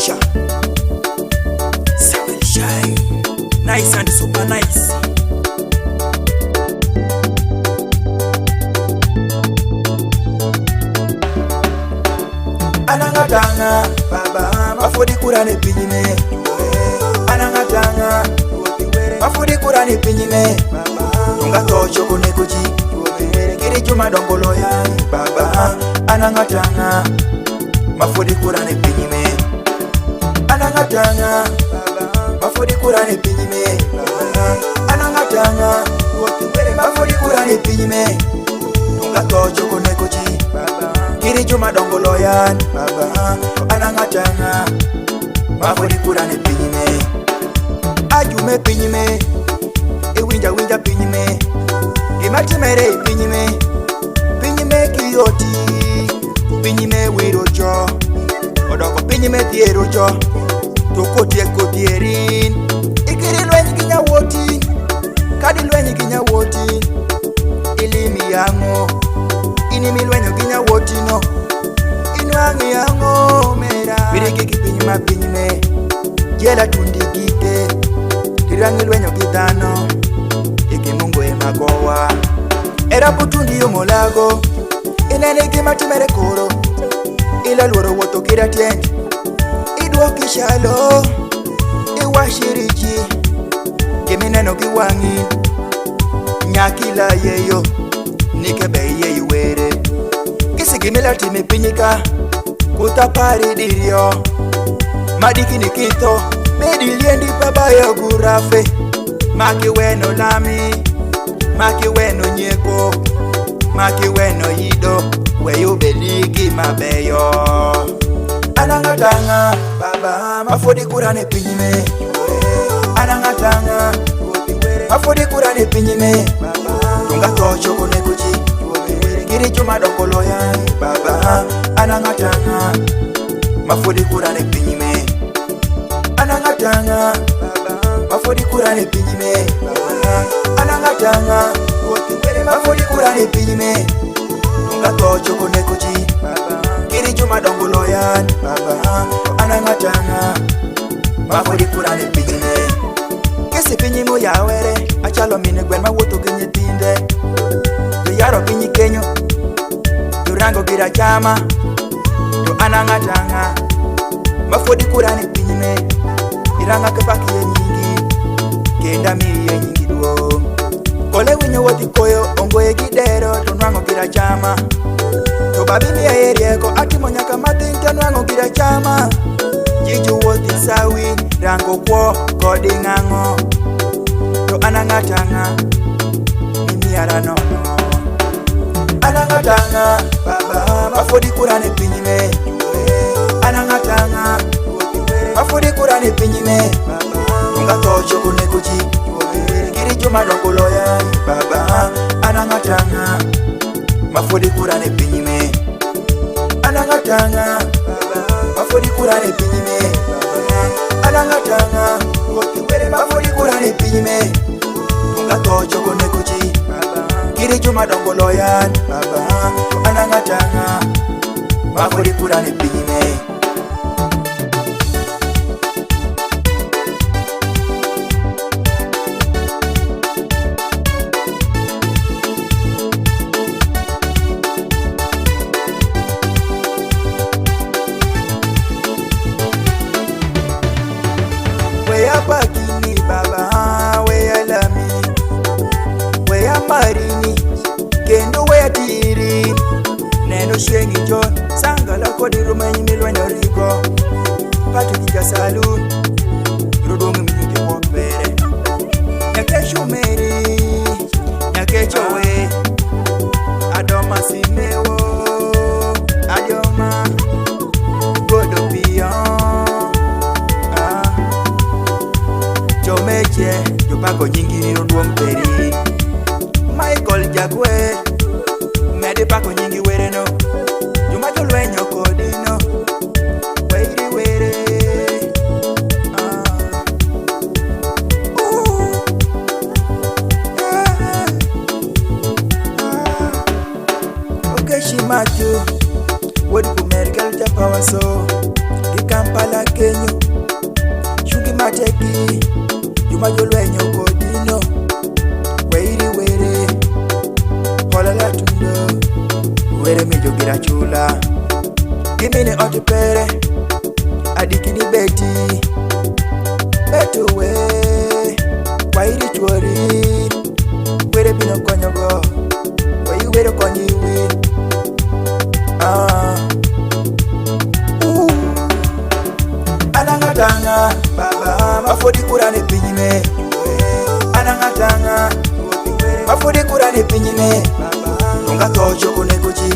Aisha, Samuel Shai, nice and super nice. Anangatanga baba mafudi kurane pinyime. Anangatanga mafudi kurane pinyime. Tunga tocho kune kuchi kiri chuma dongolo ya baba. Anangatanga mafudi kurane pinyime. Anangatanga mafudi kurane pinyime. Anangatanga mafudi kurane pinyime. Tunga tocho kune kuchi kiri chuma dongolo ya baba. Anangatanga mafudi kurane pinyime. Ajume pinyime, winja winja pinyime, imatimere pinyime, pinyime kiyoti, pinyime wirocho, odoko pinyime dierocho, tokotie kotierin, ikiri lwenyi kinya woti, kadi lwenyi kinya woti, ilimi yango, inimi lwenyo kinya woti no, inuangi yango mera, biriki pinyima pinyime, jela tundi gike, tirangi lwenyo kitano, iki mungu emagowa. Era putundi yomolago, inene kima timere koro, ila luoro woto kira tiendi, idwo kishalo, iwa shiriki, kimineno kiwangi, nyakila yeyo, nikebe yeyo were, kisi kimila timi pinyika, kutapari dirio, madiki nikito, mediliendi baba ya gurafe. Maki weno lami, maki weno nyeko, maki weno yido, weyo beligi mabeyo. Anangatanga baba mafudi kurane pinyime. Anangatanga mafudi kurane pinyime. Tunga tocho kune kuchi kiri chuma dongolo ya baba. Anangatanga mafudi kurane pinyime. Anangatanga mafudi kurane pinyime. Anangatanga mafudi kurane pinyime. Tunga tocho kune kuchi kiri chuma dongolo ya baba. Anangatanga mafudi kurane pinyime. Kisi pinyimo ya were achalo mine gwen ma woto genye tinde. To yaro pinyi kenyo to rango gira chama. To anangatanga mafudi kurane pinyime. Iranga kepaki ye nyingi, kenda mi ye nyingi duo. Kole winyo wati koyo, ongo ye gidero, tonwango gira chama. To babi mi ye rieko, ati monyaka matin tonwango gira chama. Jiju wati sawi, rango kwo, kodi ngango. To anangatanga, mimi aranono. Anangatanga, baba, mafudi kurane pinyime. Anangatanga, mafudi kurane pinyime. Tunga tocho kune kuchi kiri chuma dongolo ya baba. Anangatanga mafudi kurane pinyime. Anangatanga mafudi kurane pinyime. Anangatanga mafudi kurane pinyime. Tunga tocho kune kuchi kiri chuma dongolo ya baba. Anangatanga mafudi kurane pinyime. Weya bakini baba, weya lami, weya marini, kendo weya tiri. Neno shengi John, sangala kodi rumenyi milwenyo riko. Patu kika saloon, rudongi mnyuke wopere. Nyakesho meri, nyakesho we, adoma simewo, adioma, godo piyon. Jomeche, jopako nyingi roduong peri. Michael Jagwe, mede pako nyingi were no. Jumacho lwenyo kodino, weiri were. Okay, Shimachu, wodi pumerkel ja power so. Kampala kenyo chungi mateki Juma jolwenyo kodino Weiri were Hola la tundo Were mijo gira chula Gimine oti pere Adikini beti Beto we Wairi chuori Were bino konyo go Wei were konyi wi Anangatanga Baba Mafodi kurane pinyime Anangatanga Mafodi kurane pinyime Nunga tocho kone kuchi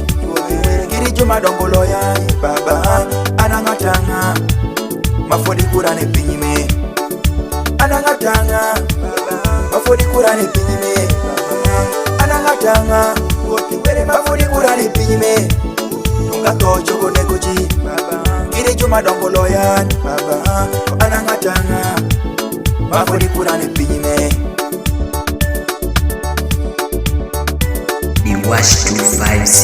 Giri juma dongolo ya Baba Anangatanga Mafodi kurane pinyime Anangatanga Mafodi kurane pinyime Anangatanga Mafodi kurane pinyime Nunga tocho kone kuchi Giri juma dongolo ya Baba Anangatanga Mafodi kurane pinyime Wash 256